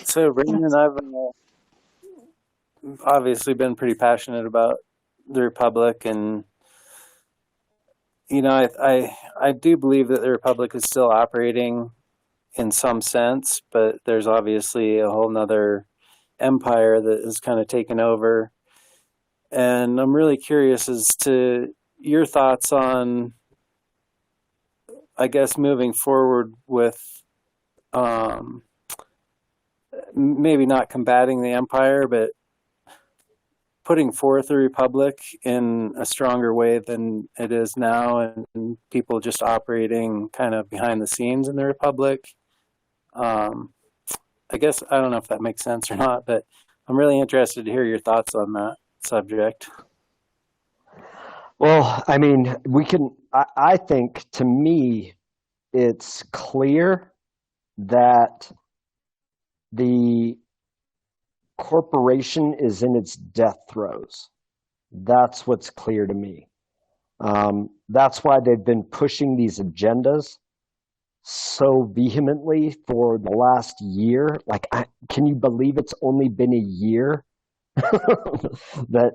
So, Brandon, I've obviously been pretty passionate about the Republic, and I do believe that the Republic is still operating in some sense, but there's obviously a whole nother empire that has kind of taken over, and I'm really curious as to your thoughts on, I guess, moving forward with um, maybe not combating the empire, but putting forth a republic in a stronger way than it is now, and people just operating kind of behind the scenes in the republic. Um, I guess I don't know if that makes sense or not, but I'm really interested to hear your thoughts on that subject. Well, I mean, I think to me, it's clear that the corporation is in its death throes. That's what's clear to me. That's why they've been pushing these agendas so vehemently for the last year. Can you believe it's only been a year that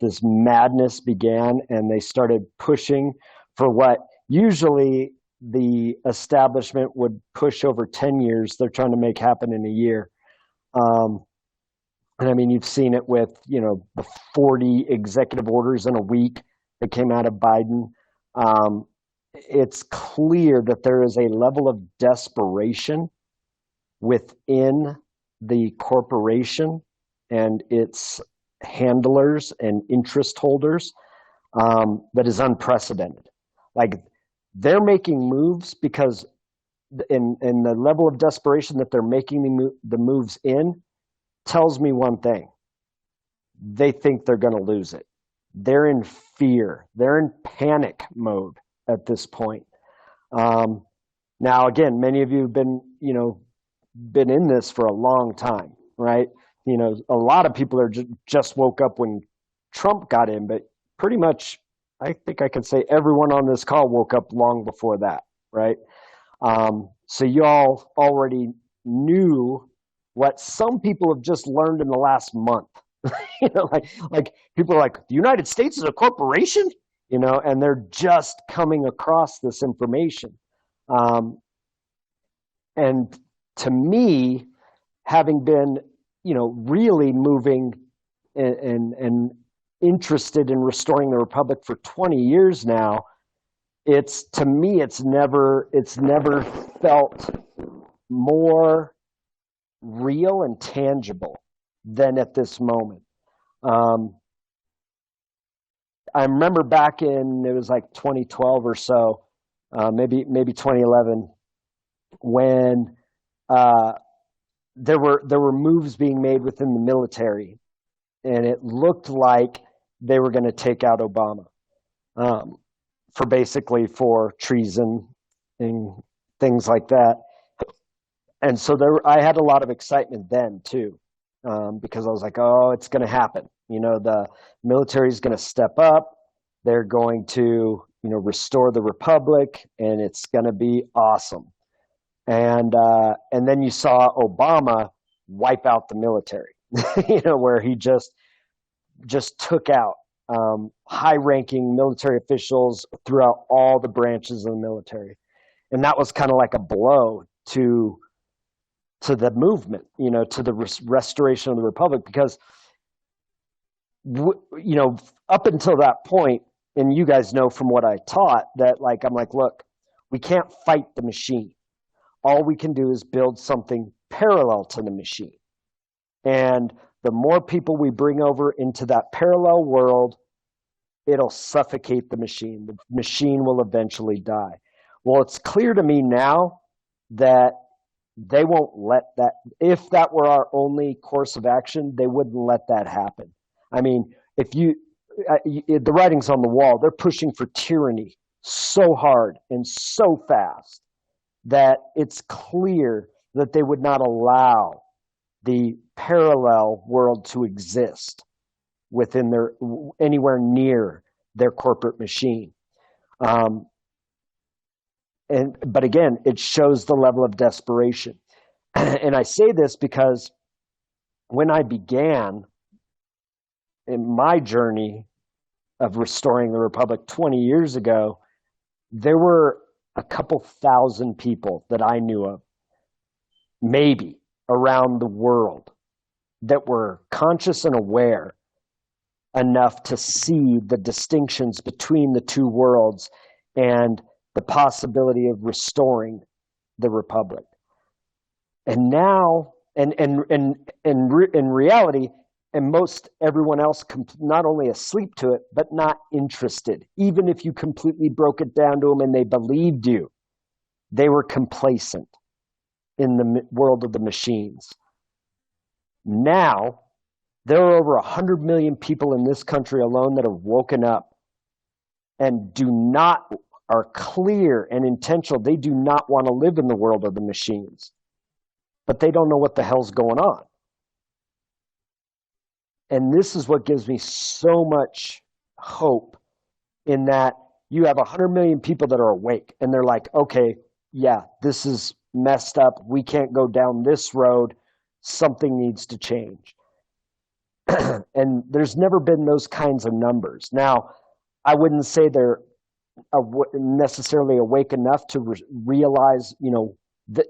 this madness began, and they started pushing for what usually the establishment would push over 10 years. They're trying to make happen in a year. Um, and I mean, you've seen it with, the 40 executive orders in a week that came out of Biden. Um, it's clear that there is a level of desperation within the corporation and its handlers and interest holders that is unprecedented. Like, they're making moves because in the level of desperation that they're making the moves in tells me one thing: they think they're going to lose it. They're in fear. They're in panic mode at this point. Um, Now, again, many of you have been in this for a long time, right? A lot of people are just woke up when Trump got in, but pretty much, I think I can say everyone on this call woke up long before that, right? So y'all already knew what some people have just learned in the last month. like people are like, the United States is a corporation, and they're just coming across this information. Um, and to me, having been, really moving and interested in restoring the republic for 20 years now, it's to me, it's never felt more real and tangible than at this moment. Um, I remember back in, it was like 2012 or so, maybe 2011, when uh, there were moves being made within the military, and it looked like they were going to take out Obama, um, for treason and things like that. And so I had a lot of excitement then too, because I was like, oh, it's going to happen. The military is going to step up. They're going to, restore the republic, and it's going to be awesome. And then you saw Obama wipe out the military, where he just took out high-ranking military officials throughout all the branches of the military, and that was kind of like a blow to the movement, to the restoration of the republic, because up until that point, and you guys know from what I taught that, like, I'm like, look, we can't fight the machine. All we can do is build something parallel to the machine. And the more people we bring over into that parallel world, it'll suffocate the machine. The machine will eventually die. Well, it's clear to me now that they won't let that, if that were our only course of action, they wouldn't let that happen. I mean, the writing's on the wall. They're pushing for tyranny so hard and so fast that it's clear that they would not allow the parallel world to exist within anywhere near their corporate machine. But again, it shows the level of desperation. And I say this because when I began in my journey of restoring the Republic 20 years ago, there were a couple thousand people that I knew of, maybe around the world, that were conscious and aware enough to see the distinctions between the two worlds and the possibility of restoring the Republic. And now, in reality, and most everyone else not only asleep to it, but not interested. Even if you completely broke it down to them and they believed you, they were complacent in the world of the machines. Now, there are over 100 million people in this country alone that have woken up and are clear and intentional. They do not want to live in the world of the machines, but they don't know what the hell's going on. And this is what gives me so much hope, in that you have 100 million people that are awake and they're like, okay, yeah, this is messed up. We can't go down this road. Something needs to change. And there's never been those kinds of numbers. Now, I wouldn't say they're necessarily awake enough to realize,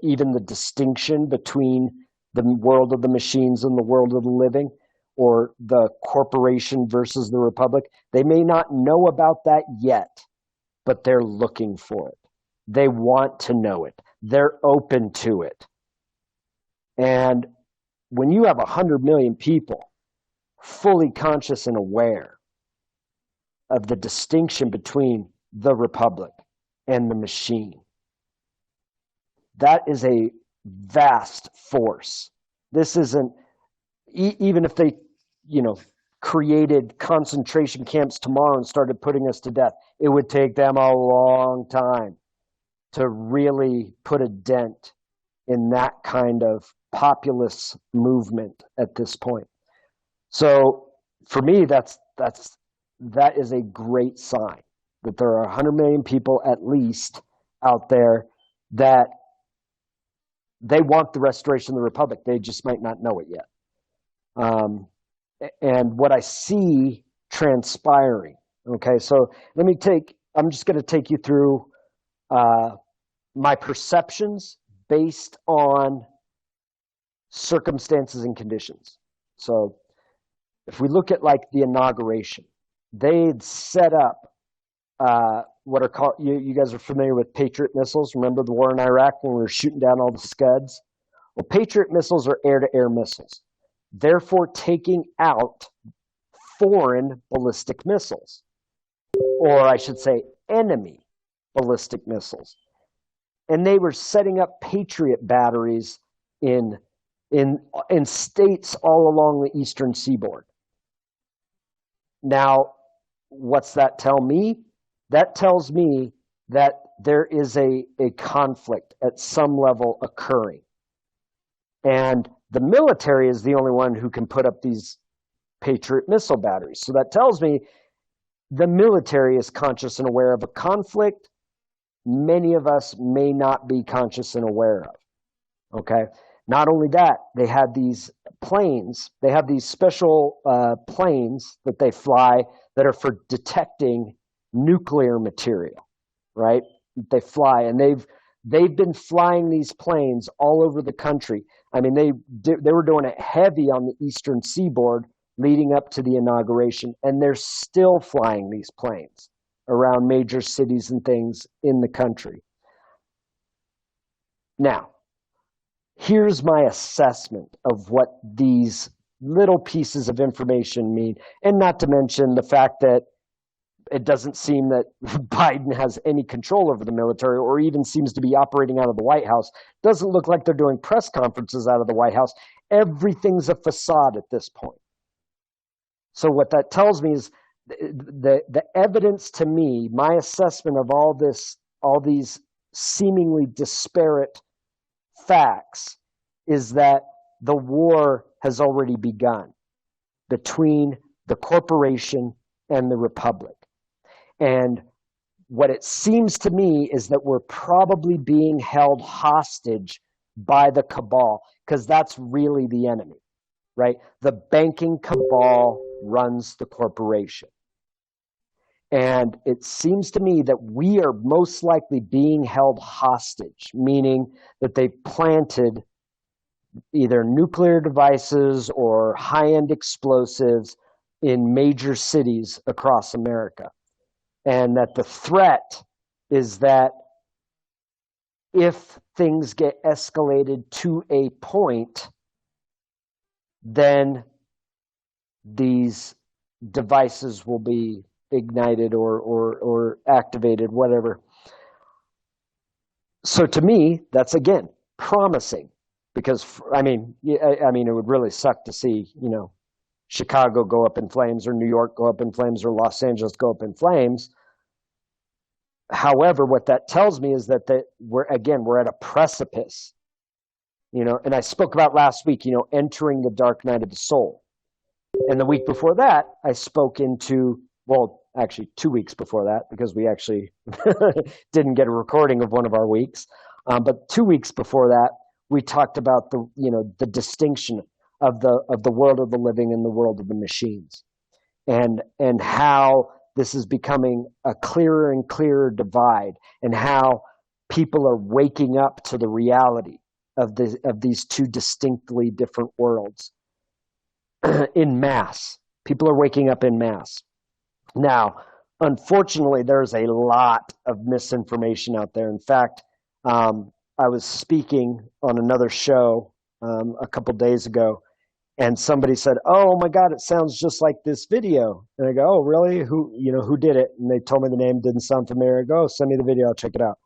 even the distinction between the world of the machines and the world of the living, or the corporation versus the Republic. They may not know about that yet, but they're looking for it. They want to know it. They're open to it. And when you have 100 million people fully conscious and aware of the distinction between the Republic and the machine, that is a vast force. This isn't, even if they, created concentration camps tomorrow and started putting us to death, it would take them a long time to really put a dent in that kind of populist movement at this point. So for me, that is a great sign that there are 100 million people at least out there that they want the restoration of the Republic. They just might not know it yet. And what I see transpiring, okay, so I'm just going to take you through my perceptions based on circumstances and conditions. So if we look at like the inauguration, they'd set up what are called, you guys are familiar with Patriot missiles. Remember the war in Iraq when we were shooting down all the Scuds? Well, Patriot missiles are air-to-air missiles, therefore taking out foreign ballistic missiles, or I should say enemy ballistic missiles. And they were setting up Patriot batteries in states all along the eastern seaboard. Now, what's that tell me? That tells me that there is a conflict at some level occurring. And the military is the only one who can put up these Patriot missile batteries. So that tells me the military is conscious and aware of a conflict many of us may not be conscious and aware of. Okay? Not only that, they have these planes, they have these special planes that they fly that are for detecting nuclear material, right? They fly, and they've been flying these planes all over the country. I mean, they were doing it heavy on the eastern seaboard leading up to the inauguration, and they're still flying these planes around major cities and things in the country. Now, here's my assessment of what these little pieces of information mean, and not to mention the fact that it doesn't seem that Biden has any control over the military or even seems to be operating out of the White House. Doesn't look like they're doing press conferences out of the White House. Everything's a facade at this point. So what that tells me is the evidence to me, my assessment of all these seemingly disparate facts, is that the war has already begun between the corporation and the republic. And what it seems to me is that we're probably being held hostage by the cabal, because that's really the enemy, right? The banking cabal runs the corporation. And it seems to me that we are most likely being held hostage, meaning that they've planted either nuclear devices or high-end explosives in major cities across America. And that the threat is that if things get escalated to a point, then these devices will be ignited or activated, whatever. So to me, that's again promising, because I mean, it would really suck to see, Chicago go up in flames, or New York go up in flames, or Los Angeles go up in flames. However, what that tells me is that we're at a precipice, and I spoke about last week, entering the dark night of the soul. And the week before that, I spoke into, well, actually 2 weeks before that, because we actually didn't get a recording of one of our weeks. But 2 weeks before that, we talked about the distinction of the world of the living and the world of the machines, and how this is becoming a clearer and clearer divide, and how people are waking up to the reality of these two distinctly different worlds in mass. People are waking up in mass. Now, unfortunately, there's a lot of misinformation out there. In fact, I was speaking on another show a couple days ago, and somebody said, "Oh my God, it sounds just like this video." And I go, "Oh, really? Who did it?" And they told me the name, didn't sound familiar. I go, "Oh, send me the video, I'll check it out."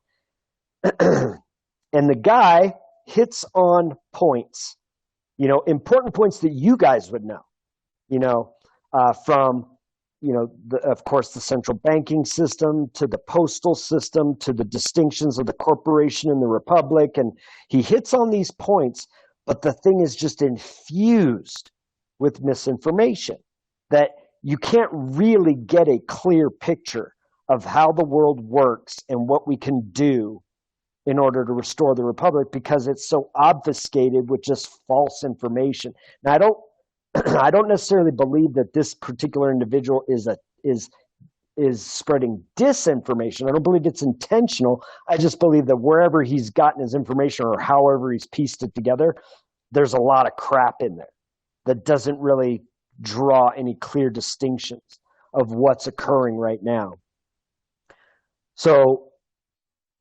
And the guy hits on points, important points that you guys would know, from, of course, the central banking system, to the postal system, to the distinctions of the corporation and the republic. And he hits on these points, but the thing is just infused with misinformation, that you can't really get a clear picture of how the world works and what we can do in order to restore the republic, because it's so obfuscated with just false information. Now, I don't necessarily believe that this particular individual is spreading disinformation. I don't believe it's intentional. I just believe that wherever he's gotten his information, or however he's pieced it together, there's a lot of crap in there that doesn't really draw any clear distinctions of what's occurring right now. So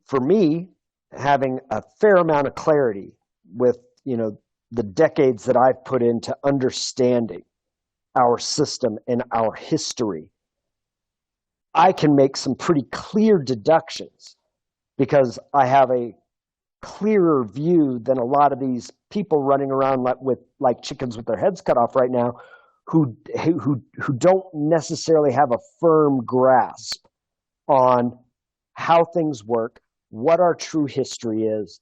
for me, having a fair amount of clarity with, the decades that I've put into understanding our system and our history, I can make some pretty clear deductions, because I have a clearer view than a lot of these people running around like chickens with their heads cut off right now, who don't necessarily have a firm grasp on how things work, what our true history is,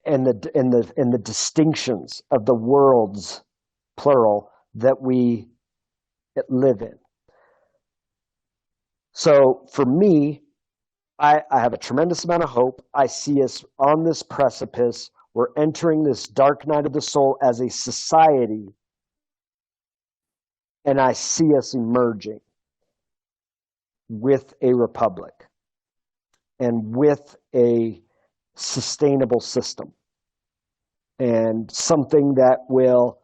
and the distinctions of the worlds, plural, that we live in. So for me, I have a tremendous amount of hope. I see us on this precipice. We're entering this dark night of the soul as a society, and I see us emerging with a republic and with a sustainable system, and something that will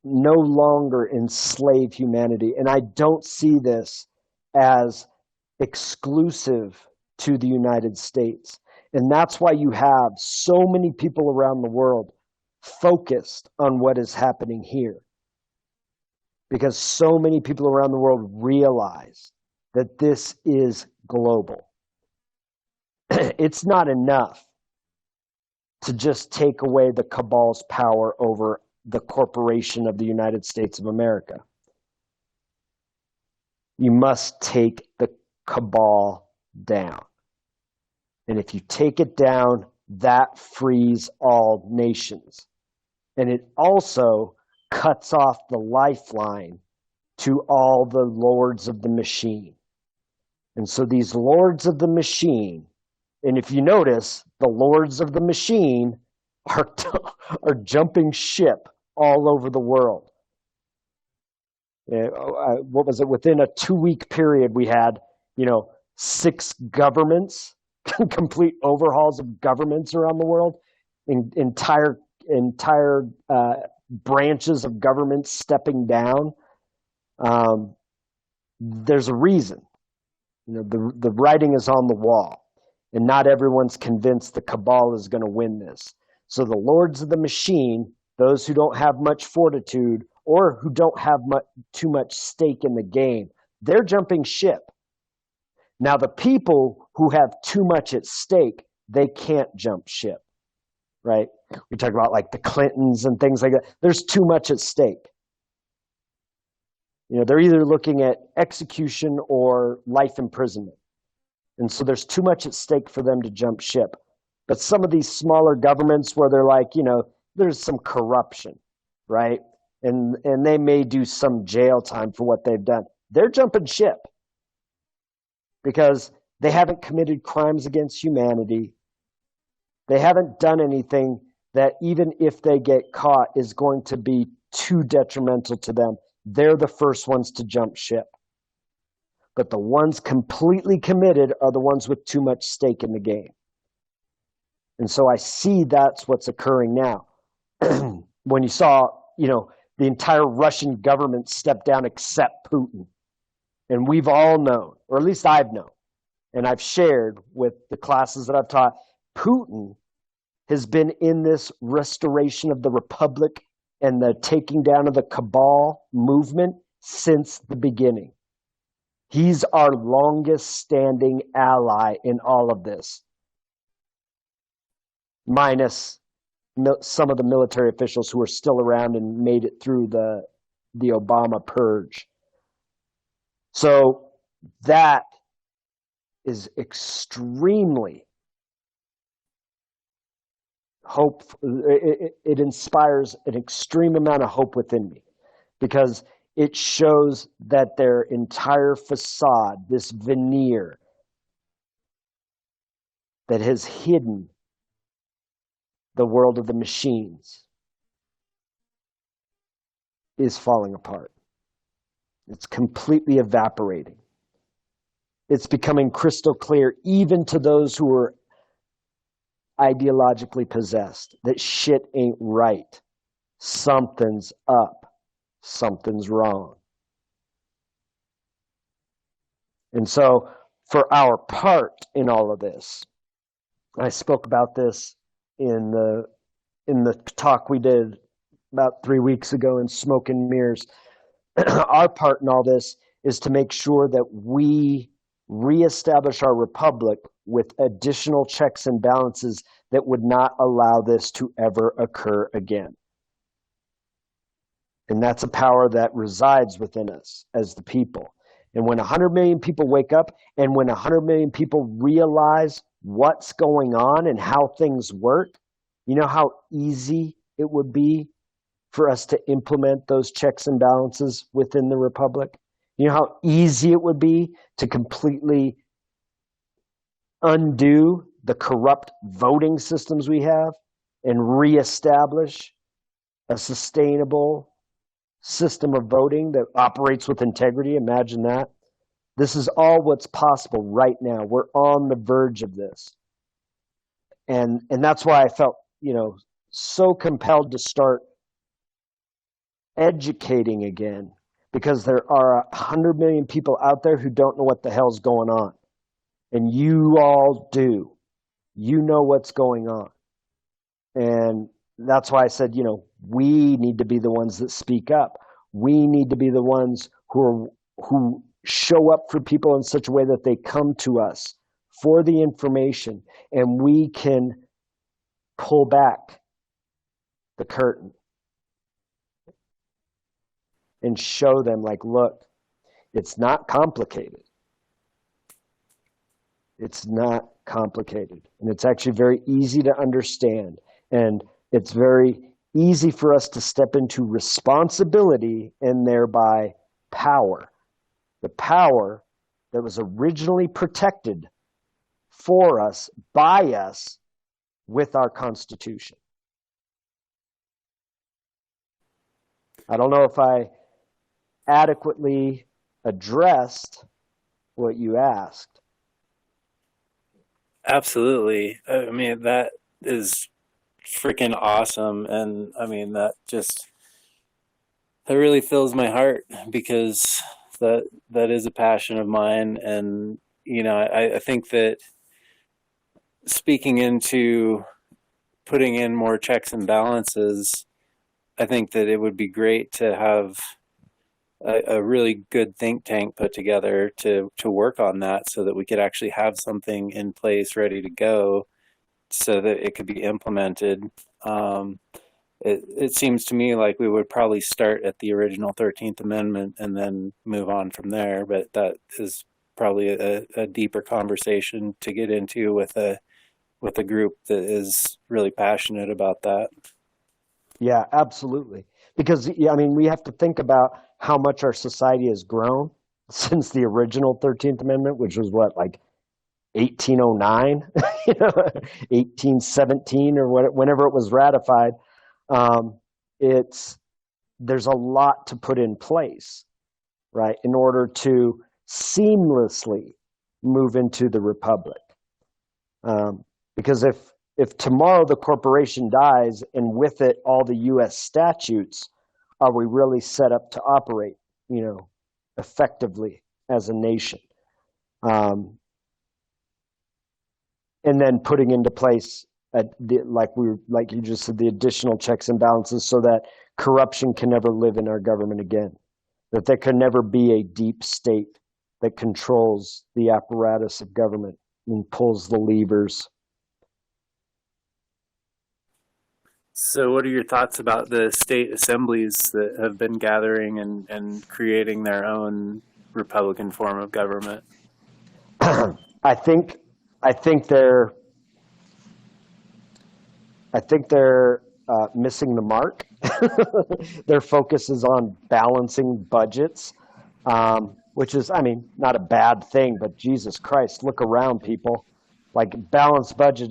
no longer enslave humanity. And I don't see this as exclusive to the United States. And that's why you have so many people around the world focused on what is happening here, because so many people around the world realize that this is global. It's not enough to just take away the cabal's power over the corporation of the United States of America. You must take the cabal down. And if you take it down, that frees all nations. And it also cuts off the lifeline to all the lords of the machine. And so these lords of the machine, and if you notice, the lords of the machine are, are jumping ship all over the world. What was it? Within a 2-week period, we had, 6 governments, complete overhauls of governments around the world, entire branches of government stepping down. There's a reason. The writing is on the wall, and not everyone's convinced the cabal is going to win this. So the lords of the machine, those who don't have much fortitude or who don't have too much stake in the game, they're jumping ship. Now the people who have too much at stake, they can't jump ship, right? We talk about like the Clintons and things like that. There's too much at stake. They're either looking at execution or life imprisonment. And so there's too much at stake for them to jump ship. But some of these smaller governments where they're like, there's some corruption, right? And they may do some jail time for what they've done. They're jumping ship because they haven't committed crimes against humanity. They haven't done anything that, even if they get caught, is going to be too detrimental to them. They're the first ones to jump ship. But the ones completely committed are the ones with too much stake in the game. And so I see that's what's occurring now. When you saw, the entire Russian government step down except Putin. And we've all known, or at least I've known, and I've shared with the classes that I've taught, Putin has been in this restoration of the republic and the taking down of the cabal movement since the beginning. He's our longest standing ally in all of this, minus some of the military officials who are still around and made it through the Obama purge. So that is extremely hope. It inspires an extreme amount of hope within me, because it shows that their entire facade, this veneer that has hidden the world of the machines, is falling apart. It's completely evaporating. It's becoming crystal clear, even to those who are ideologically possessed, that shit ain't right. Something's up. Something's wrong. And so, for our part in all of this, I spoke about this in the talk we did about 3 weeks ago in Smoke and Mirrors. Our part in all this is to make sure that we reestablish our republic with additional checks and balances that would not allow this to ever occur again. And that's a power that resides within us as the people. And when 100 million people wake up, and when 100 million people realize what's going on and how things work, you know how easy it would be for us to implement those checks and balances within the republic? You know how easy it would be to completely undo the corrupt voting systems we have and reestablish a sustainable system of voting that operates with integrity? Imagine that. This is all what's possible right now. We're on the verge of this. And that's why I felt, so compelled to start educating again, because there are 100 million people out there who don't know what the hell's going on. And you all do. You know what's going on. And that's why I said, we need to be the ones that speak up. We need to be the ones who show up for people in such a way that they come to us for the information, and we can pull back the curtain and show them, like, look, it's not complicated. It's not complicated. And it's actually very easy to understand. And it's very easy for us to step into responsibility and thereby power. The power that was originally protected for us, by us, with our Constitution. I don't know if I adequately addressed what you asked. Absolutely. I mean, that is freaking awesome. And I mean, that really fills my heart because that is a passion of mine. And, I think that speaking into putting in more checks and balances, I think that it would be great to have a really good think tank put together to work on that so that we could actually have something in place ready to go so that it could be implemented. It seems to me like we would probably start at the original 13th Amendment and then move on from there, but that is probably a deeper conversation to get into with a group that is really passionate about that. Yeah, absolutely. Because, I mean, we have to think about how much our society has grown since the original 13th Amendment, which was what, like 1809, 1817 or whenever it was ratified. It's There's a lot to put in place, right, in order to seamlessly move into the republic. Because if tomorrow the corporation dies and with it all the U.S. statutes, are we really set up to operate, effectively as a nation? And then putting into place, like you just said, the additional checks and balances so that corruption can never live in our government again, that there can never be a deep state that controls the apparatus of government and pulls the levers. So, what are your thoughts about the state assemblies that have been gathering and creating their own Republican form of government? I think I think they're missing the mark. Their focus is on balancing budgets, which is, I mean, not a bad thing. But Jesus Christ, look around, people. Like, balanced budget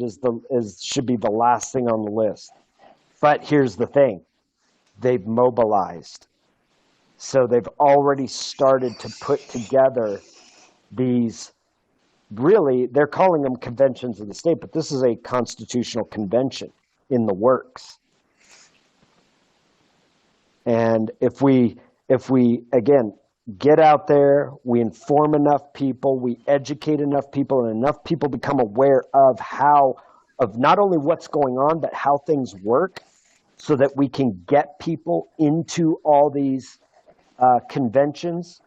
should be the last thing on the list. But here's the thing: they've mobilized, so they've already started to put together these. Really, they're calling them conventions of the state, but this is a constitutional convention in the works. And if we again get out there, we inform enough people, we educate enough people, and enough people become aware of not only what's going on, but how things work, so that we can get people into all these conventions,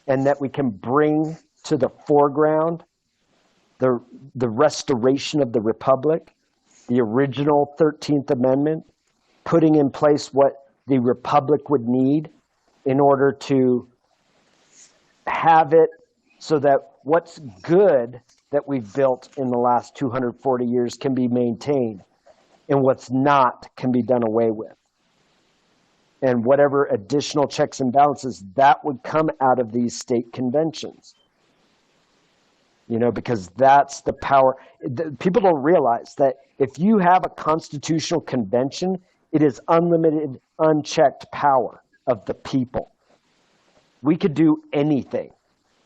and that we can bring to the foreground the restoration of the Republic, the original 13th Amendment, putting in place what the Republic would need in order to have it so that what's good that we've built in the last 240 years can be maintained, and what's not can be done away with. And whatever additional checks and balances, that would come out of these state conventions. Because that's the power. People don't realize that if you have a constitutional convention, it is unlimited, unchecked power of the people. We could do anything.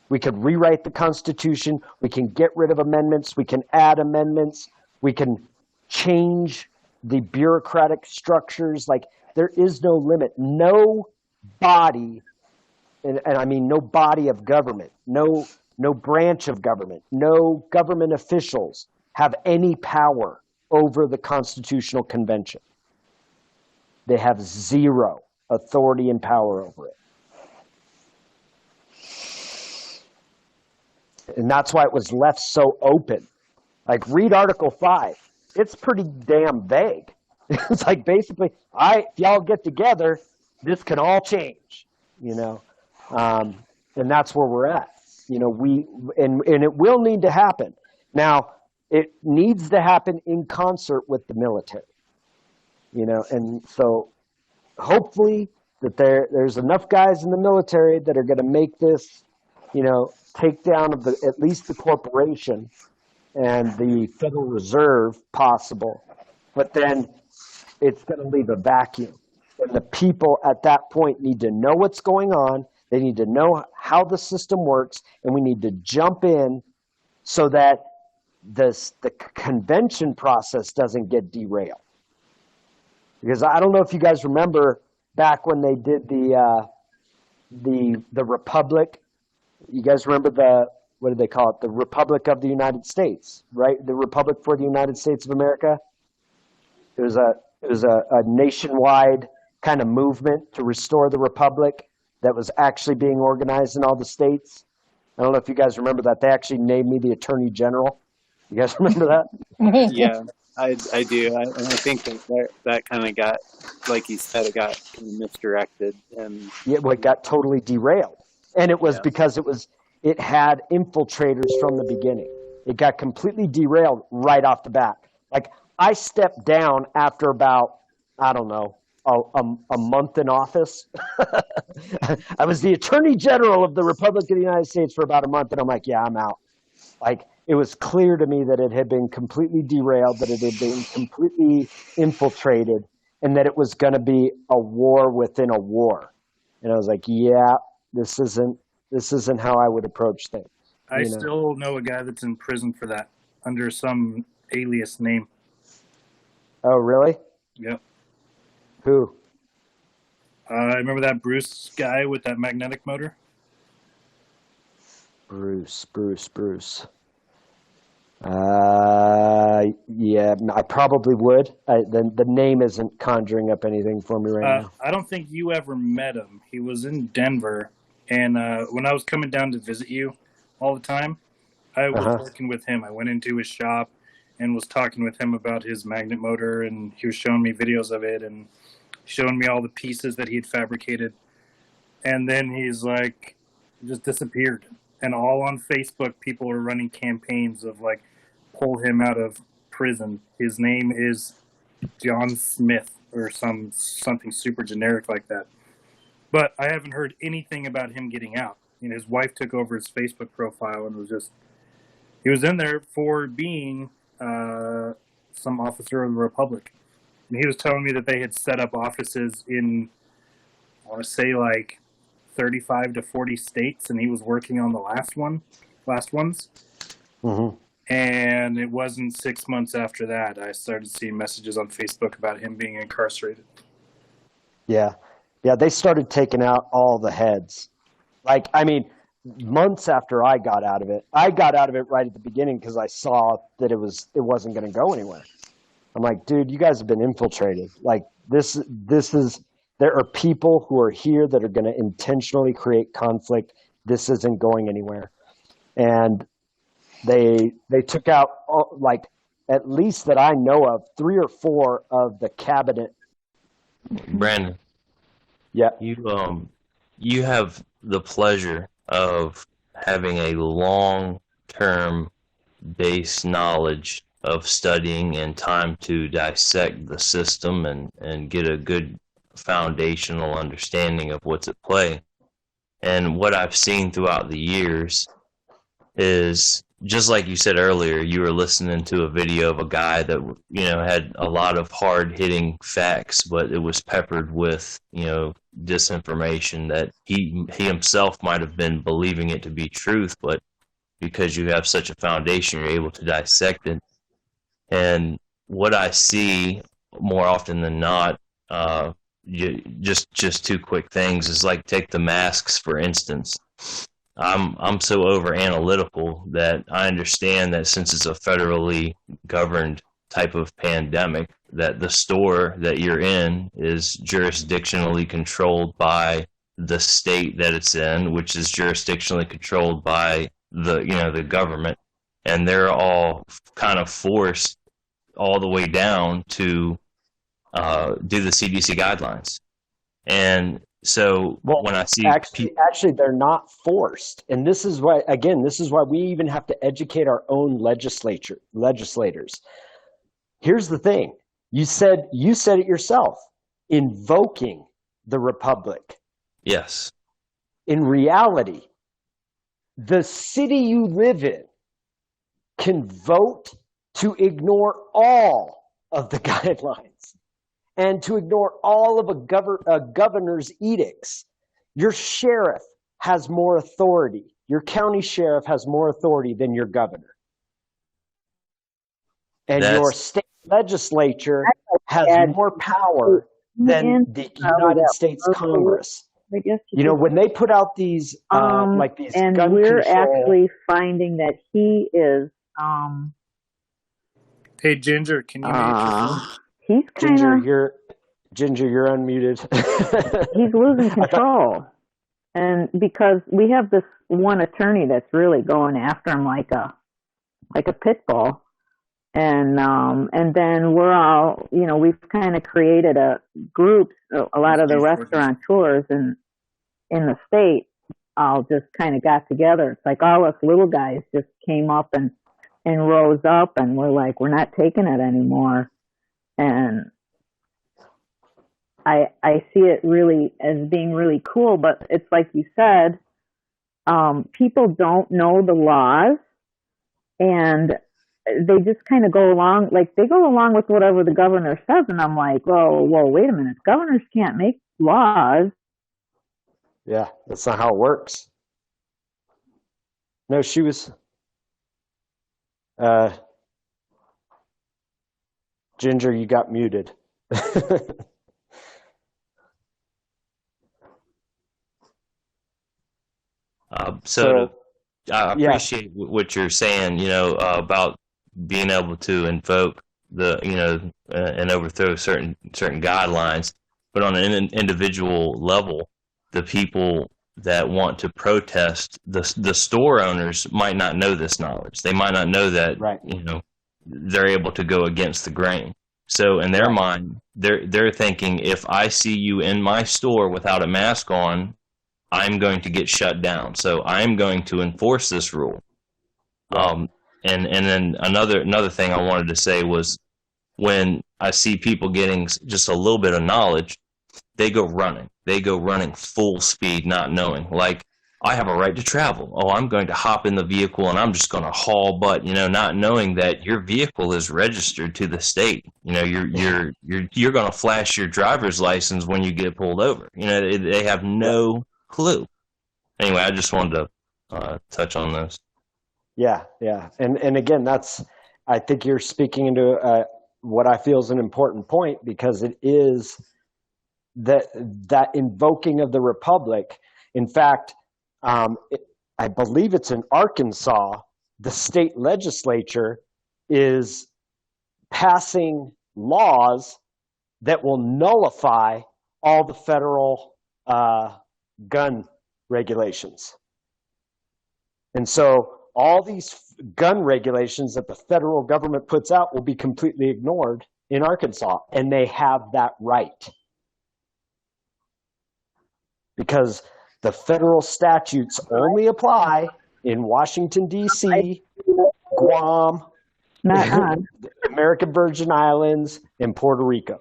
We could rewrite the Constitution. We can get rid of amendments. We can add amendments. We can change the bureaucratic structures. Like, there is no limit. No body, and I mean no body of government, no branch of government, no government officials have any power over the Constitutional Convention. They have zero authority and power over it. And that's why it was left so open. Like, read Article 5. It's pretty damn vague. It's like, basically, if y'all get together, this can all change, and that's where we're at. And it will need to happen. Now, it needs to happen in concert with the military, and so hopefully that there's enough guys in the military that are going to make this, takedown of at least the corporation, and the Federal Reserve possible, but then it's going to leave a vacuum. And the people at that point need to know what's going on. They need to know how the system works, and we need to jump in so that the convention process doesn't get derailed. Because I don't know if you guys remember back when they did the Republic. You guys remember what did they call it? The Republic of the United States, right? The Republic for the United States of America. It was a nationwide kind of movement to restore the republic that was actually being organized in all the states. I don't know if you guys remember that. They actually named me the Attorney General. You guys remember that? Yeah, I do. And I think that kind of got, like you said, it got kind of misdirected. And Yeah, well, it got totally derailed. And it was because it had infiltrators from the beginning. It got completely derailed right off the bat. Like, I stepped down after about, I don't know, a month in office. I was the Attorney General of the Republic of the United States for about a month, and I'm like, yeah, I'm out. Like, it was clear to me that it had been completely derailed, that it had been completely infiltrated, and that it was going to be a war within a war. And I was like, yeah, this isn't how I would approach things. I still know a guy that's in prison for that under some alias name. Oh, really? Yep. Who? I remember that Bruce guy with that magnetic motor. Bruce. Yeah, I probably would. The name isn't conjuring up anything for me right now. I don't think you ever met him. He was in Denver, and when I was coming down to visit you all the time, I was working with him. I went into his shop and was talking with him about his magnet motor, and he was showing me videos of it and showing me all the pieces that he had fabricated. And then he's like, just disappeared. And all on Facebook, people are running campaigns of like, pull him out of prison. His name is John Smith or something super generic like that. But I haven't heard anything about him getting out. You know, his wife took over his Facebook profile and he was in there for being some officer of the Republic. And he was telling me that they had set up offices in, I want to say like 35 to 40 states, and he was working on the last ones. Mm-hmm. And it wasn't 6 months after that I started seeing messages on Facebook about him being incarcerated. Yeah, they started taking out all the heads. Like, I mean, months after I got out of it right at the beginning because I saw that it wasn't going to go anywhere. I'm like, dude, you guys have been infiltrated. Like, this is, there are people who are here that are going to intentionally create conflict. This isn't going anywhere. And they took out, like, at least that I know of, 3 or 4 of the cabinet. Brandon. Yeah. You have the pleasure of having a long-term base knowledge of studying and time to dissect the system and get a good foundational understanding of what's at play. And what I've seen throughout the years is, just like you said earlier, you were listening to a video of a guy that, you know, had a lot of hard-hitting facts, but it was peppered with, you know, disinformation that he himself might have been believing it to be truth, but because you have such a foundation, you're able to dissect it. And what I see more often than not, just 2 quick things, is like, take the masks, for instance. I'm so over analytical that I understand that since it's a federally governed type of pandemic, that the store that you're in is jurisdictionally controlled by the state that it's in, which is jurisdictionally controlled by the government, and they're all kind of forced all the way down to do the CDC guidelines. And so when I see actually they're not forced, and this is why we even have to educate our own legislators. Here's the thing: you said it yourself, invoking the republic. Yes. In reality, the city you live in can vote to ignore all of the guidelines and to ignore all of a governor's edicts. Your sheriff has more authority. Your county sheriff has more authority than your governor. And your state legislature has more power than the United States Congress. I guess you know, when they put out these like these and gun we're control, actually finding that he is Hey, Ginger, can you mute your phone? he's kind of you're unmuted. he's losing control. And because we have this one attorney that's really going after him like a pit bull. And then we're all, you know, we've kind of created a group, a lot of the restaurateurs in the state all just kind of got together. It's like all us little guys just came up and rose up, and we're like, we're not taking it anymore. And I see it really as being really cool, but it's like you said, people don't know the laws, and they just kind of go along, like they go along with whatever the governor says. And I'm like, whoa, wait a minute. Governors can't make laws. Yeah, that's not how it works. No, she was, Ginger, you got muted. I appreciate what you're saying, you know, about being able to invoke the, you know, and overthrow certain guidelines. But on an individual level, the people that want to protest, the store owners might not know this knowledge. They might not know that, you know, they're able to go against the grain. So in their mind, they're thinking, if I see you in my store without a mask on, I'm going to get shut down. So I'm going to enforce this rule. And then another thing I wanted to say was, when I see people getting just a little bit of knowledge, they go running. They go running full speed, not knowing. Like, I have a right to travel. Oh, I'm going to hop in the vehicle and I'm just going to haul butt, you know, not knowing that your vehicle is registered to the state. You know, you're going to flash your driver's license when you get pulled over. You know, they have no clue. Anyway, I just wanted to touch on this. Yeah. And again, I think you're speaking into what I feel is an important point, because it is that invoking of the republic. In fact, I believe it's in Arkansas, the state legislature is passing laws that will nullify all the federal gun regulations. And so all these gun regulations that the federal government puts out will be completely ignored in Arkansas, and they have that right. Because the federal statutes only apply in Washington, D.C., Guam, the American Virgin Islands, and Puerto Rico.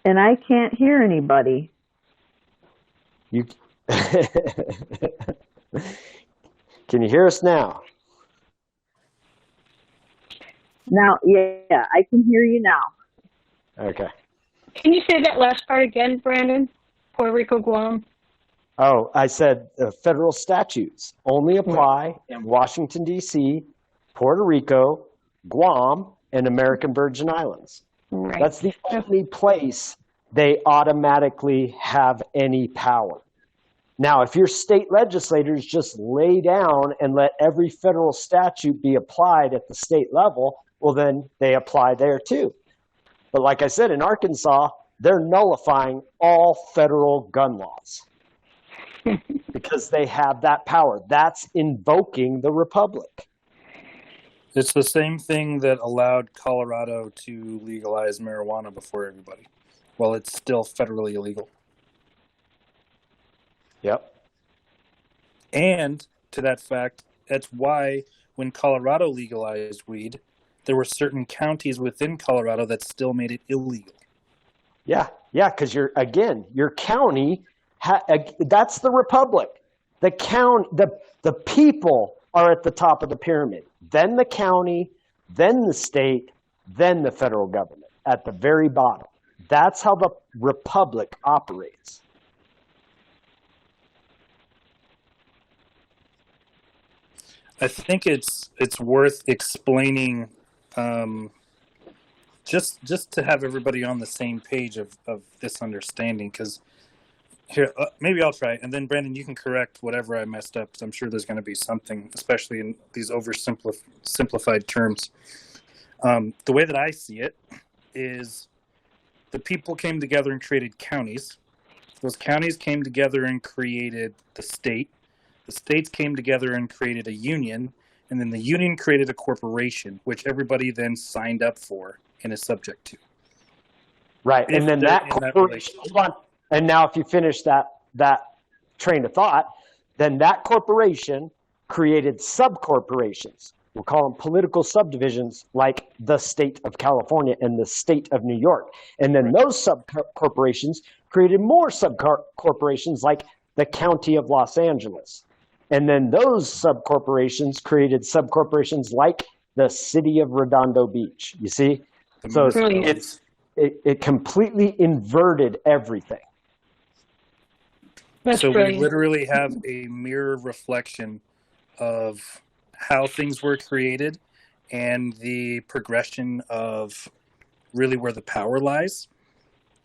And I can't hear anybody. You can you hear us now? Now, yeah, I can hear you now. Okay. Can you say that last part again, Brandon? Puerto Rico, Guam? Oh, I said federal statutes only apply in Washington, D.C., Puerto Rico, Guam, and American Virgin Islands. Right. That's the only place they automatically have any power. Now, if your state legislators just lay down and let every federal statute be applied at the state level, well, then they apply there too. But like I said, in Arkansas, they're nullifying all federal gun laws because they have that power. That's invoking the republic. It's the same thing that allowed Colorado to legalize marijuana before everybody, while it's still federally illegal. Yep. And to that fact, that's why when Colorado legalized weed, there were certain counties within Colorado that still made it illegal. Yeah, because your county, that's the republic. The people are at the top of the pyramid, then the county, then the state, then the federal government at the very bottom. That's how the republic operates. I think it's worth explaining, just to have everybody on the same page of this understanding. Because here, maybe I'll try, and then Brandon, you can correct whatever I messed up. Because I'm sure there's going to be something, especially in these simplified terms. The way that I see it is, the people came together and created counties. Those counties came together and created the state. The states came together and created a union, and then the union created a corporation, which everybody then signed up for and is subject to. Right, and then that corporation, hold on. And now if you finish that train of thought, then that corporation created subcorporations. We'll call them political subdivisions, like the state of California and the state of New York. And then those subcorporations created more subcorporations, like the county of Los Angeles. And then those subcorporations created subcorporations like the city of Redondo Beach. You see? So it completely inverted everything. That's so brilliant. We literally have a mirror reflection of how things were created and the progression of really where the power lies.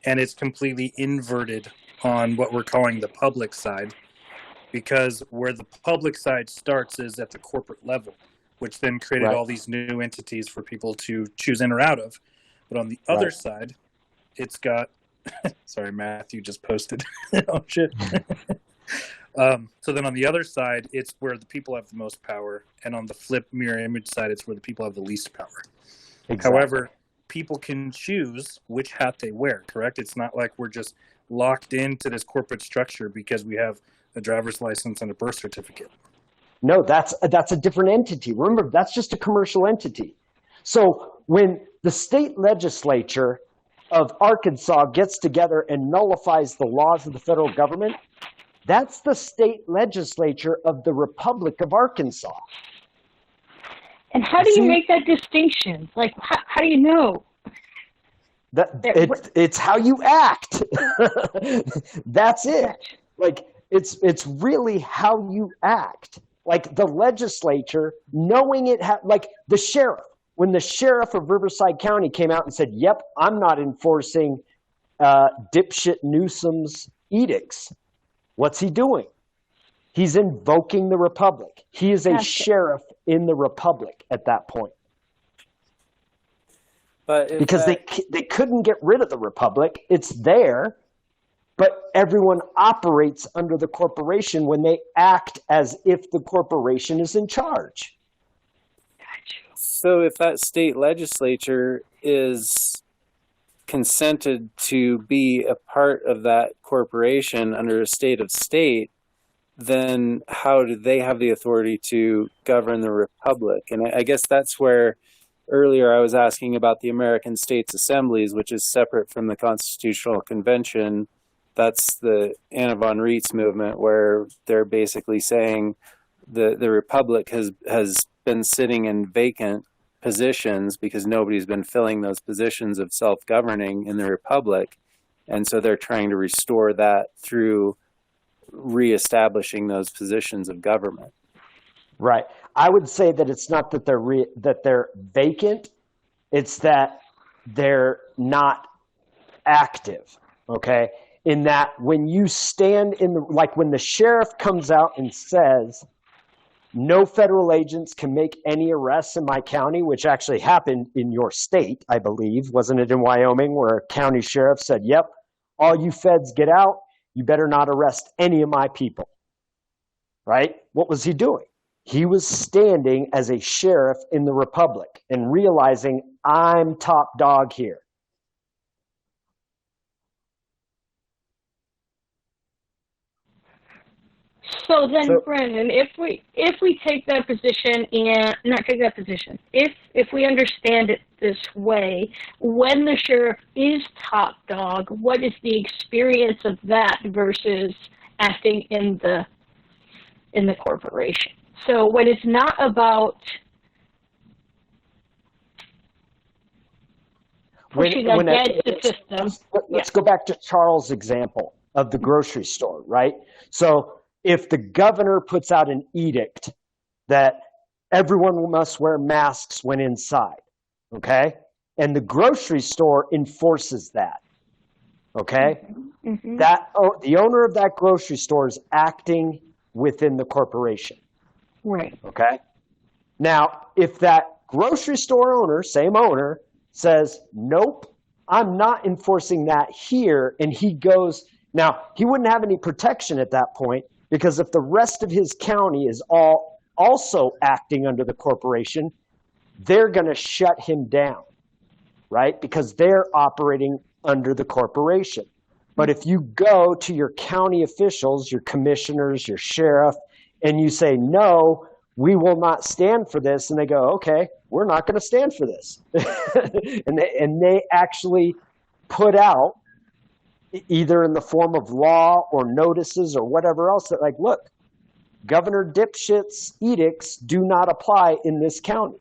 And it's completely inverted on what we're calling the public side, because where the public side starts is at the corporate level, which then created all these new entities for people to choose in or out of. But on the other side, it's got, sorry, Matthew just posted. Oh, shit. So then on the other side, it's where the people have the most power. And on the flip mirror image side, it's where the people have the least power. Exactly. However, people can choose which hat they wear, correct? It's not like we're just locked into this corporate structure because we have a driver's license and a birth certificate. No, that's a different entity. Remember, that's just a commercial entity. So when the state legislature of Arkansas gets together and nullifies the laws of the federal government, that's the state legislature of the Republic of Arkansas. And how do you make that distinction? Like, how do you know? It's how you act. That's it. Like, it's really how you act. Like the legislature, knowing it, like the sheriff. When the sheriff of Riverside County came out and said, yep, I'm not enforcing dipshit Newsom's edicts, what's he doing? He's invoking the Republic. He is a sheriff in the Republic at that point. But because they couldn't get rid of the Republic. It's there, but everyone operates under the corporation when they act as if the corporation is in charge. So if that state legislature is consented to be a part of that corporation under a state of state, then how do they have the authority to govern the Republic? And I guess that's where earlier I was asking about the American States Assemblies, which is separate from the Constitutional Convention. That's the Anna von Reitz movement, where they're basically saying the Republic has been sitting in vacant positions because nobody's been filling those positions of self-governing in the Republic. And so they're trying to restore that through reestablishing those positions of government. Right. I would say that it's not that they're vacant, it's that they're not active. Okay? In that when you stand like when the sheriff comes out and says, no federal agents can make any arrests in my county, which actually happened in your state, I believe. Wasn't it in Wyoming where a county sheriff said, yep, all you feds get out, you better not arrest any of my people, right? What was he doing? He was standing as a sheriff in the Republic and realizing I'm top dog here. So then, Brennan, if we take that position and not take that position, if we understand it this way, when the sheriff is top dog, what is the experience of that versus acting in the corporation? So when it's not about pushing against the system. Let's go back to Charles' example of the grocery store, right? So if the governor puts out an edict that everyone must wear masks when inside, okay? And the grocery store enforces that, okay? Mm-hmm. The owner of that grocery store is acting within the corporation. Right. Okay? Now, if that grocery store owner, same owner, says, nope, I'm not enforcing that here, and he goes, now, he wouldn't have any protection at that point, because if the rest of his county is also acting under the corporation, they're going to shut him down, right? Because they're operating under the corporation. But if you go to your county officials, your commissioners, your sheriff, and you say, no, we will not stand for this, and they go, okay, we're not going to stand for this. and they actually put out, either in the form of law or notices or whatever else, that like, look, Governor Dipshit's edicts do not apply in this county.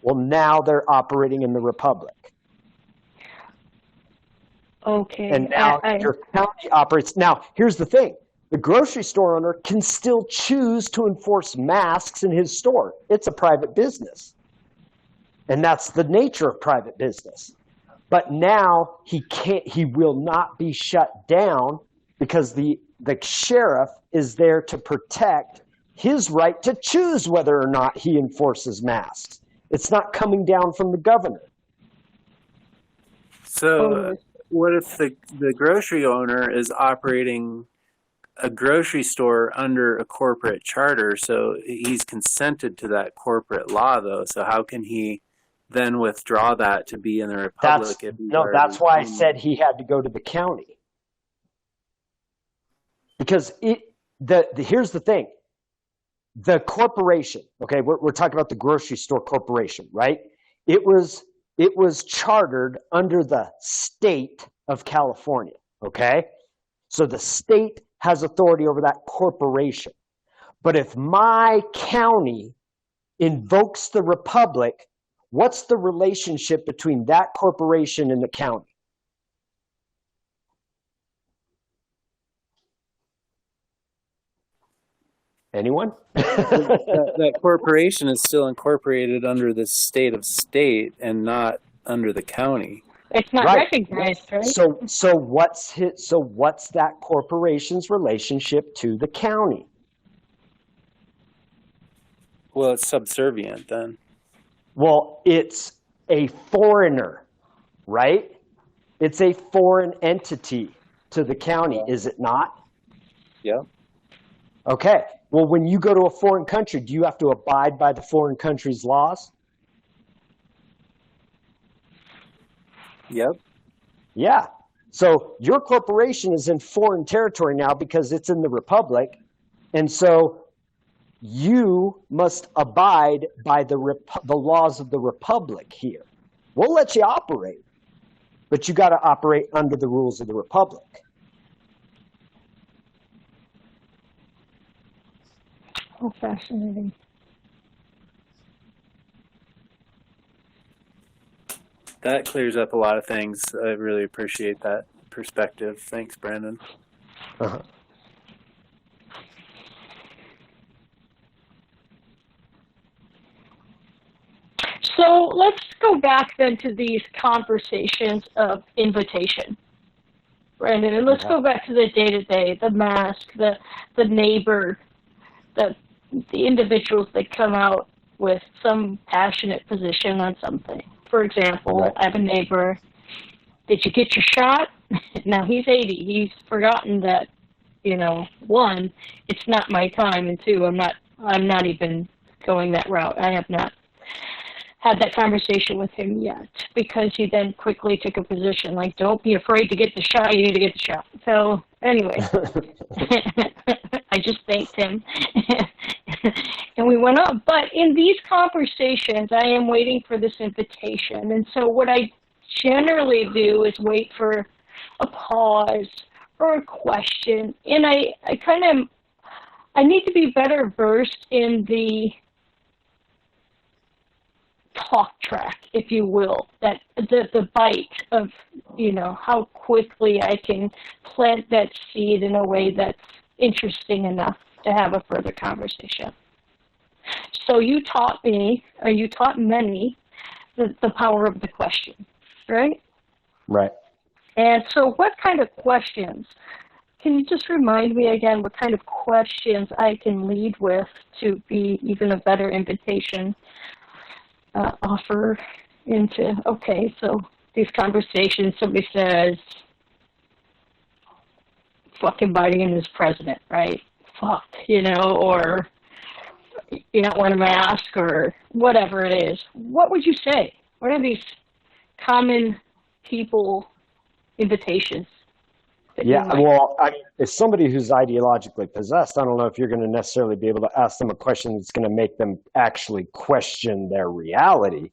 Well, now they're operating in the Republic. Okay. And now your county operates. Now, here's the thing. The grocery store owner can still choose to enforce masks in his store. It's a private business. And that's the nature of private business. But now he will not be shut down because the sheriff is there to protect his right to choose whether or not he enforces masks. It's not coming down from the governor. So what if the grocery owner is operating a grocery store under a corporate charter? So he's consented to that corporate law, though. So how can he then withdraw that to be in the Republic? That's why I said he had to go to the county. Because here's the thing. The corporation, okay, we're talking about the grocery store corporation, right? It was chartered under the state of California, okay? So the state has authority over that corporation. But if my county invokes the Republic, what's the relationship between that corporation and the county? Anyone? that corporation is still incorporated under the state of state and not under the county. It's not recognized, right? So what's that corporation's relationship to the county? Well, it's subservient then. Well, it's a foreigner, right? It's a foreign entity to the county, is it not? Yeah. Okay. Well, when you go to a foreign country, do you have to abide by the foreign country's laws? Yep. Yeah. So your corporation is in foreign territory now because it's in the Republic. And so you must abide by the laws of the Republic here. We'll let you operate, but you got to operate under the rules of the Republic. Oh, fascinating. That clears up a lot of things. I really appreciate that perspective. Thanks, Brandon. Uh-huh. So let's go back then to these conversations of invitation, Brandon, and let's go back to the day-to-day, the mask, the neighbor, the individuals that come out with some passionate position on something. For example, I have a neighbor, did you get your shot? Now he's 80. He's forgotten that, one, it's not my time, and two, I'm not even going that route. I have not had that conversation with him yet, because he then quickly took a position like, don't be afraid to get the shot, you need to get the shot. So anyway, I just thanked him and we went on. But in these conversations, I am waiting for this invitation. And so what I generally do is wait for a pause or a question. And I I need to be better versed in the talk track, if you will, that the bite of, how quickly I can plant that seed in a way that's interesting enough to have a further conversation. So you taught me, or you taught many, the power of the question, right? Right. And so what kind of questions, can you just remind me again what kind of questions I can lead with to be even a better invitation offer into, okay, so these conversations, somebody says, fucking Biden is president, right? Fuck, or you don't wear a mask or whatever it is. What would you say? What are these common people invitations? Yeah, well, as somebody who's ideologically possessed, I don't know if you're going to necessarily be able to ask them a question that's going to make them actually question their reality.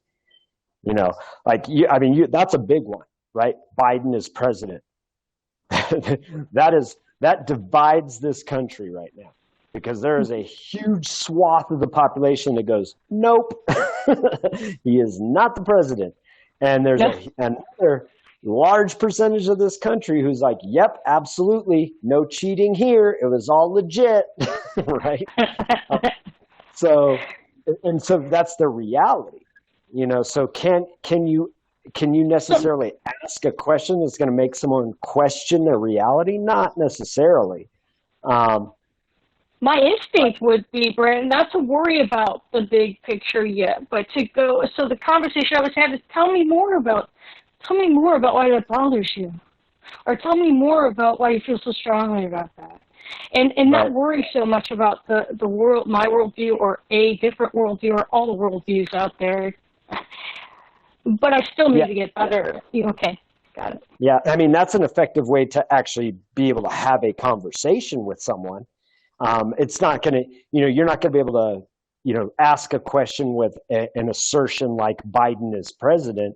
That's a big one, right? Biden is president. That divides this country right now, because there is a huge swath of the population that goes, nope, he is not the president. And there's another large percentage of this country who's like, yep, absolutely, no cheating here. It was all legit, right? So that's the reality, So can you necessarily ask a question that's going to make someone question their reality? Not necessarily. My instinct would be, Brandon, not to worry about the big picture yet, but to go. So the conversation I was having is, tell me more about why that bothers you, or tell me more about why you feel so strongly about that, and not worry so much about the world, my worldview, or a different worldview, or all the worldviews out there. But I still need to get better. Okay, got it. Yeah, that's an effective way to actually be able to have a conversation with someone. It's not going to, you're not going to be able to, ask a question with an assertion like Biden is president,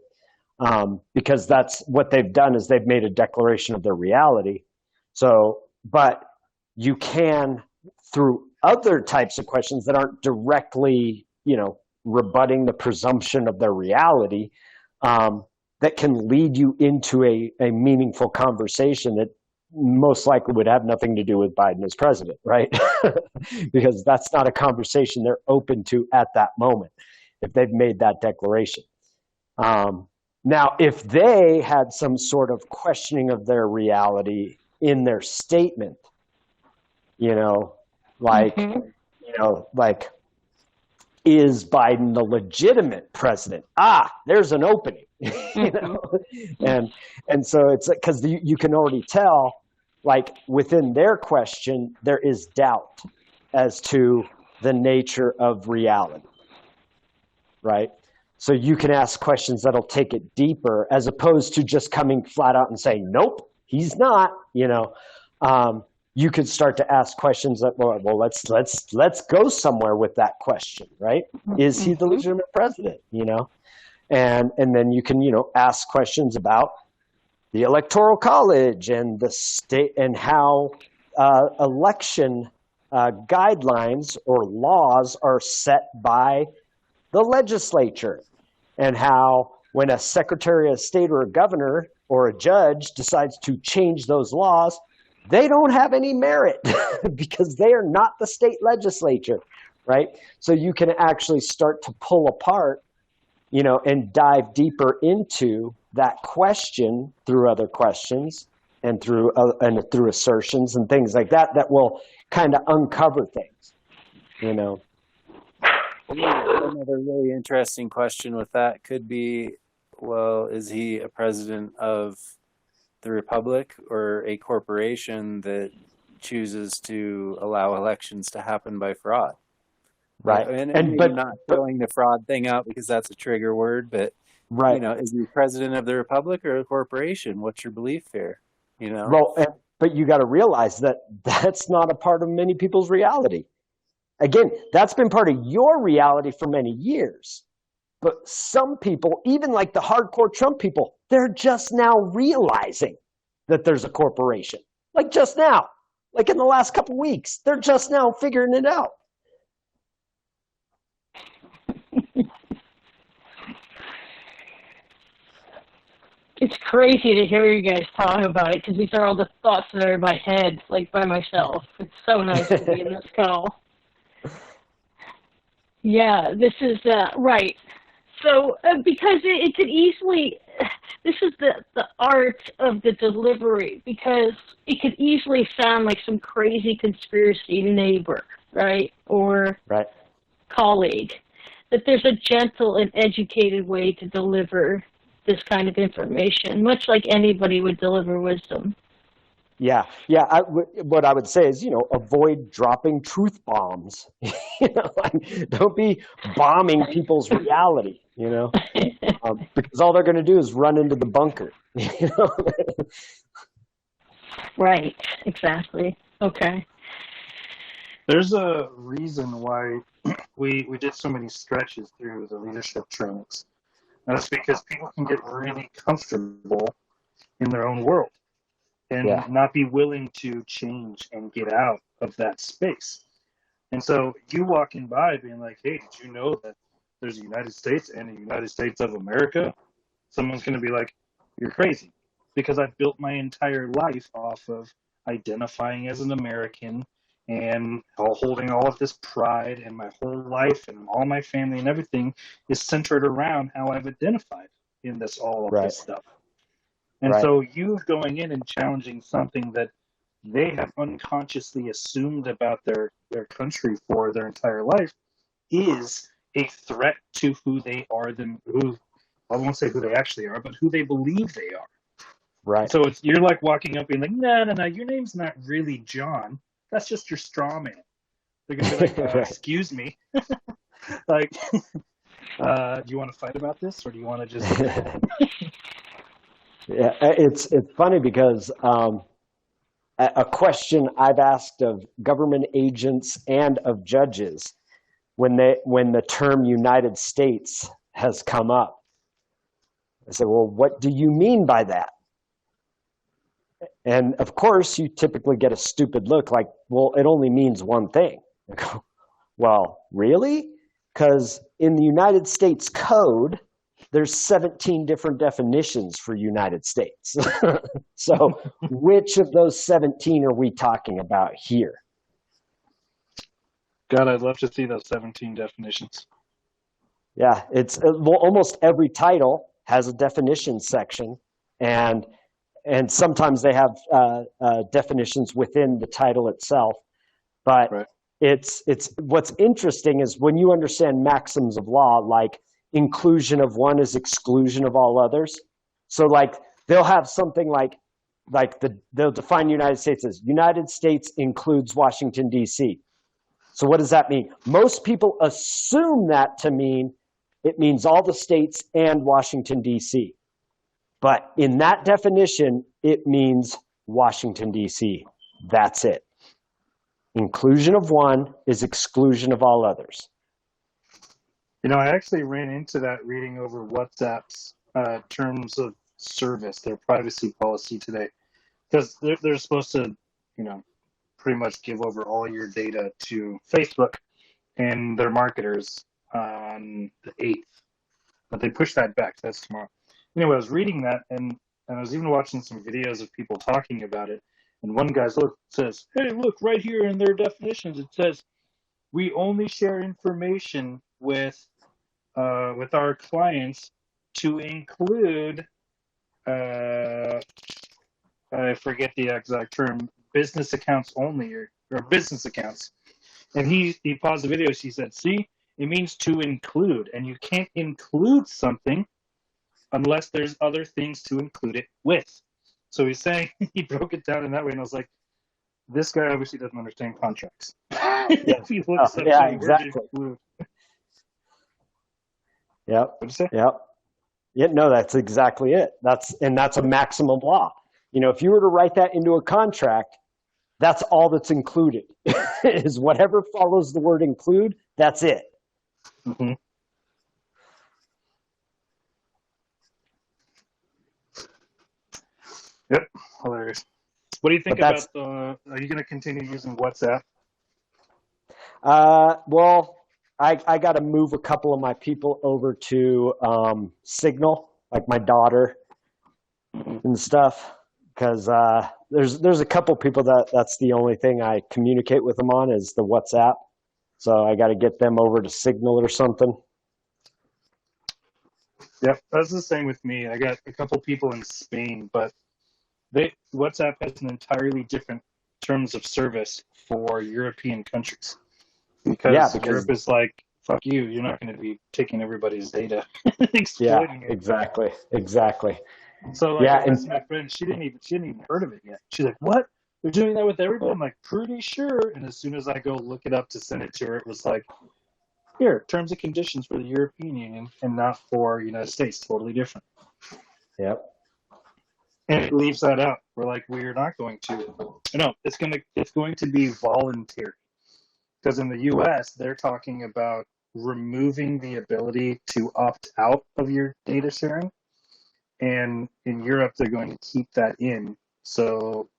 because that's what they've done, is they've made a declaration of their reality. So, but you can, through other types of questions that aren't directly, rebutting the presumption of their reality, that can lead you into a meaningful conversation that most likely would have nothing to do with Biden as president, right? Because that's not a conversation they're open to at that moment, if they've made that declaration. Now, if they had some sort of questioning of their reality in their statement, like is Biden the legitimate president? There's an opening, and so it's because you can already tell, like within their question, there is doubt as to the nature of reality, right? So you can ask questions that'll take it deeper, as opposed to just coming flat out and saying, nope, he's not, you could start to ask questions that, well, let's go somewhere with that question, right? Is he the legitimate president, And then you can, ask questions about the Electoral College and the state, and how election guidelines or laws are set by the legislature, and how when a Secretary of State or a governor or a judge decides to change those laws, they don't have any merit because they are not the state legislature, right? So you can actually start to pull apart, and dive deeper into that question through other questions and through assertions and things like that will kind of uncover things, Another really interesting question with that could be, well, is he a president of the republic or a corporation that chooses to allow elections to happen by fraud? Right. But not throwing the fraud thing out because that's a trigger word, but right. Is he president of the republic or a corporation? What's your belief here? Well, but you got to realize that that's not a part of many people's reality. Again, that's been part of your reality for many years. But some people, even like the hardcore Trump people, they're just now realizing that there's a corporation. Like just now. Like in the last couple of weeks. They're just now figuring it out. It's crazy to hear you guys talk about it because these are all the thoughts that are in my head, like by myself. It's so nice to be in this call. Yeah, this is right. So because it could easily, this is the art of the delivery, because it could easily sound like some crazy conspiracy neighbor, right, or Right. colleague. That there's a gentle and educated way to deliver this kind of information, much like anybody would deliver wisdom. Yeah. What I would say is, avoid dropping truth bombs. Like, don't be bombing people's reality, because all they're going to do is run into the bunker. Right, exactly. Okay. There's a reason why we did so many stretches through the leadership trainings. That's because people can get really comfortable in their own world and not be willing to change and get out of that space. And so you walking by being like, hey, did you know that there's a United States and a United States of America? Someone's going to be like, you're crazy. Because I've built my entire life off of identifying as an American and holding all of this pride, and my whole life and all my family and everything is centered around how I've identified in all of this stuff. And so you going in and challenging something that they have unconsciously assumed about their country for their entire life is a threat to who they are, I won't say who they actually are, but who they believe they are. Right. So you're like walking up being like, no, your name's not really John. That's just your straw man. They're going to be like, excuse me. Like, do you want to fight about this, or do you want to just... Yeah, it's funny because a question I've asked of government agents and of judges when the term United States has come up, I say, well, what do you mean by that? And of course, you typically get a stupid look like, well, it only means one thing. I go, well, really? Because in the United States Code, there's 17 different definitions for United States. So which of those 17 are we talking about here? God, I'd love to see those 17 definitions. Yeah, it's almost every title has a definition section, and sometimes they have definitions within the title itself. But it's what's interesting is when you understand maxims of law, like inclusion of one is exclusion of all others. So like they'll have something like they'll define United States as United States includes Washington, D.C. So what does that mean? Most people assume that to mean it means all the states and Washington, D.C. But in that definition, it means Washington, D.C. That's it. Inclusion of one is exclusion of all others. I actually ran into that reading over WhatsApp's terms of service, their privacy policy today, because they're supposed to, pretty much give over all your data to Facebook and their marketers on the 8th. But they pushed that back. That's tomorrow. Anyway, I was reading that, and I was even watching some videos of people talking about it. And one guy says, hey, look, right here in their definitions, it says, we only share information with our clients to include, I forget the exact term, business accounts only, or business accounts. And he paused the video. He said, see, it means to include, and you can't include something unless there's other things to include it with. So he's saying, he broke it down in that way, and I was like, this guy obviously doesn't understand contracts. If he looks up exactly. Yep. What'd you say? Yep. Yeah, no, that's exactly it. That's a maximum law. If you were to write that into a contract, that's all that's included is whatever follows the word include. That's it. Mm-hmm. Yep. Hilarious. What do you think But that's about are you going to continue using WhatsApp? well, I got to move a couple of my people over to Signal, like my daughter and stuff, because there's a couple people that's the only thing I communicate with them on is the WhatsApp. So I got to get them over to Signal or something. Yep, that's the same with me. I got a couple people in Spain, but WhatsApp has an entirely different terms of service for European countries because Because Europe is like, fuck you, you're not going to be taking everybody's data, yeah, exploiting it. exactly. So like, Yeah, I and asked my friend, she didn't even heard of it yet. She's like, what? They're doing that with everybody? I'm like, pretty sure. And as soon as I go look it up to send it to her, it was like, here, terms and conditions for the European Union and not for United States, totally different. yep. And it leaves that out. We're like, we're not going to. No, it's going to be voluntary. Because in the U.S., they're talking about removing the ability to opt out of your data sharing, and in Europe, they're going to keep that in. So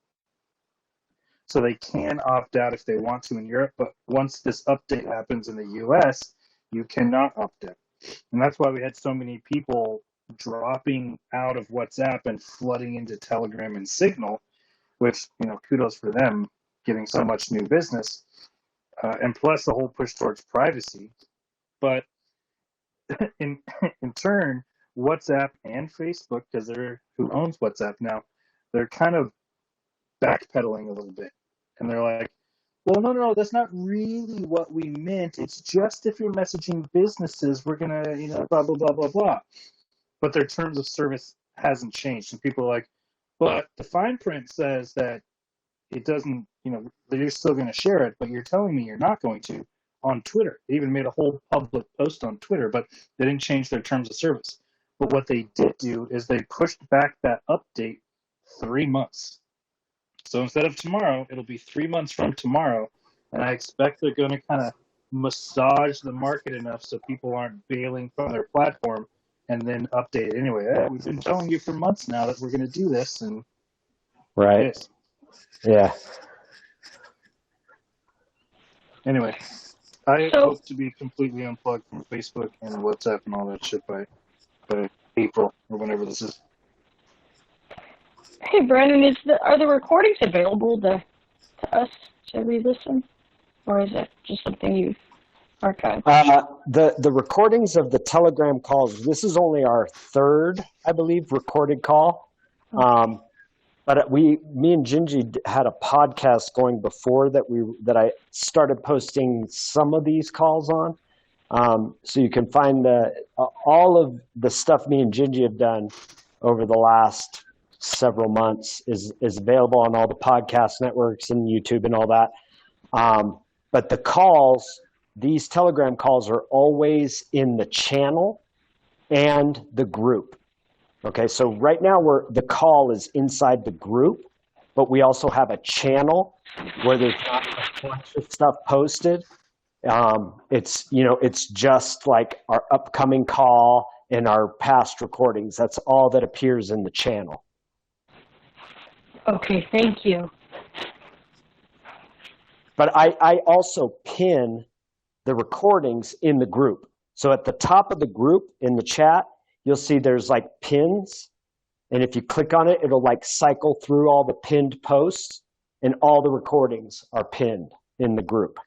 they can opt out if they want to in Europe, but once this update happens in the U.S., you cannot opt out. And that's why we had so many people dropping out of WhatsApp and flooding into Telegram and Signal, which, kudos for them getting so much new business. And plus the whole push towards privacy. But in turn, WhatsApp and Facebook, because they're who owns WhatsApp now, they're kind of backpedaling a little bit. And they're like, well, no, that's not really what we meant. It's just if you're messaging businesses, we're going to, blah, blah, blah, blah, blah. But their terms of service hasn't changed. And people are like, but the fine print says that it doesn't, that you're still going to share it, but you're telling me you're not going to on Twitter. They even made a whole public post on Twitter, but they didn't change their terms of service. But what they did do is they pushed back that update 3 months. So instead of tomorrow, it'll be 3 months from tomorrow. And I expect they're going to kind of massage the market enough so people aren't bailing from their platform and then update it anyway. Hey, we've been telling you for months now that we're going to do this, and Right. it is. Yeah. Anyway, I hope to be completely unplugged from Facebook and WhatsApp and all that shit by April or whenever this is. Hey, Brandon, are the recordings available to us to re-listen, or is that just something you've archived? The recordings of the Telegram calls. This is only our third, I believe, recorded call. But me and Gingy had a podcast going before that I started posting some of these calls on. So you can find all of the stuff me and Gingy have done over the last several months is available on all the podcast networks and YouTube and all that. But the calls, these Telegram calls are always in the channel and the group. Okay, so right now the call is inside the group, but we also have a channel where there's not a bunch of stuff posted. It's just like our upcoming call and our past recordings. That's all that appears in the channel. Okay, thank you. But I also pin the recordings in the group. So at the top of the group in the chat, you'll see there's like pins. And if you click on it, it'll like cycle through all the pinned posts, and all the recordings are pinned in the group.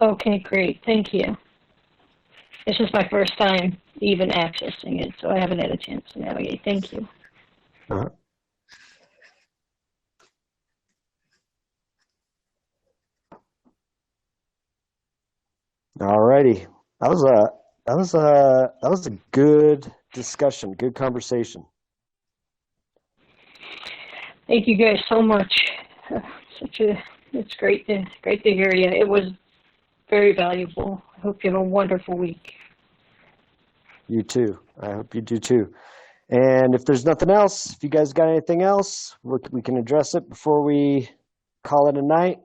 Okay, great. Thank you. This is my first time even accessing it, so I haven't had a chance to navigate. Thank you. Uh-huh. All righty. That was a good discussion, good conversation. Thank you guys so much. It's great to hear you. It was very valuable. I hope you have a wonderful week. You too. I hope you do too. And if there's nothing else, if you guys got anything else, we can address it before we call it a night.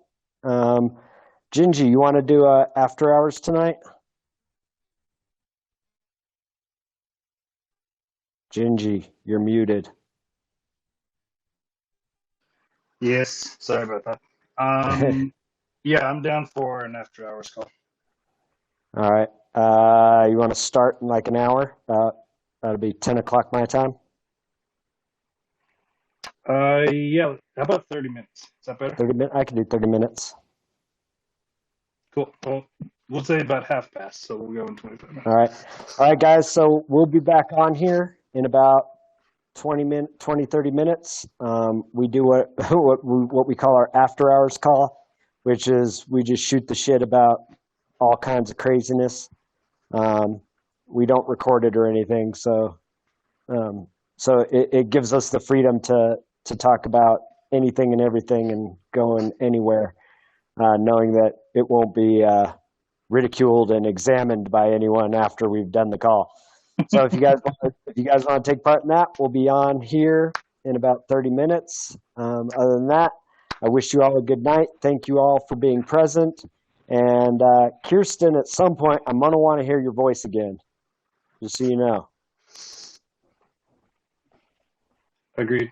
Gingy, you want to do after hours tonight? Gingy, you're muted. Yes, sorry about that. Yeah, I'm down for an after hours call. All right. You want to start in like an hour? That'll be 10 o'clock my time. Yeah, how about 30 minutes? Is that better? 30 minutes. I can do 30 minutes. Cool. Well, we'll say about half past, so we'll go in 25 minutes. All right. All right, guys. So we'll be back on here in about 20, 30 minutes. We do what we call our after hours call, which is we just shoot the shit about all kinds of craziness. We don't record it or anything. So it gives us the freedom to talk about anything and everything and going anywhere, knowing that it won't be ridiculed and examined by anyone after we've done the call. So if you guys want to take part in that, we'll be on here in about 30 minutes. Other than that, I wish you all a good night. Thank you all for being present. And Kirsten, at some point, I'm going to want to hear your voice again, just so you know. Agreed.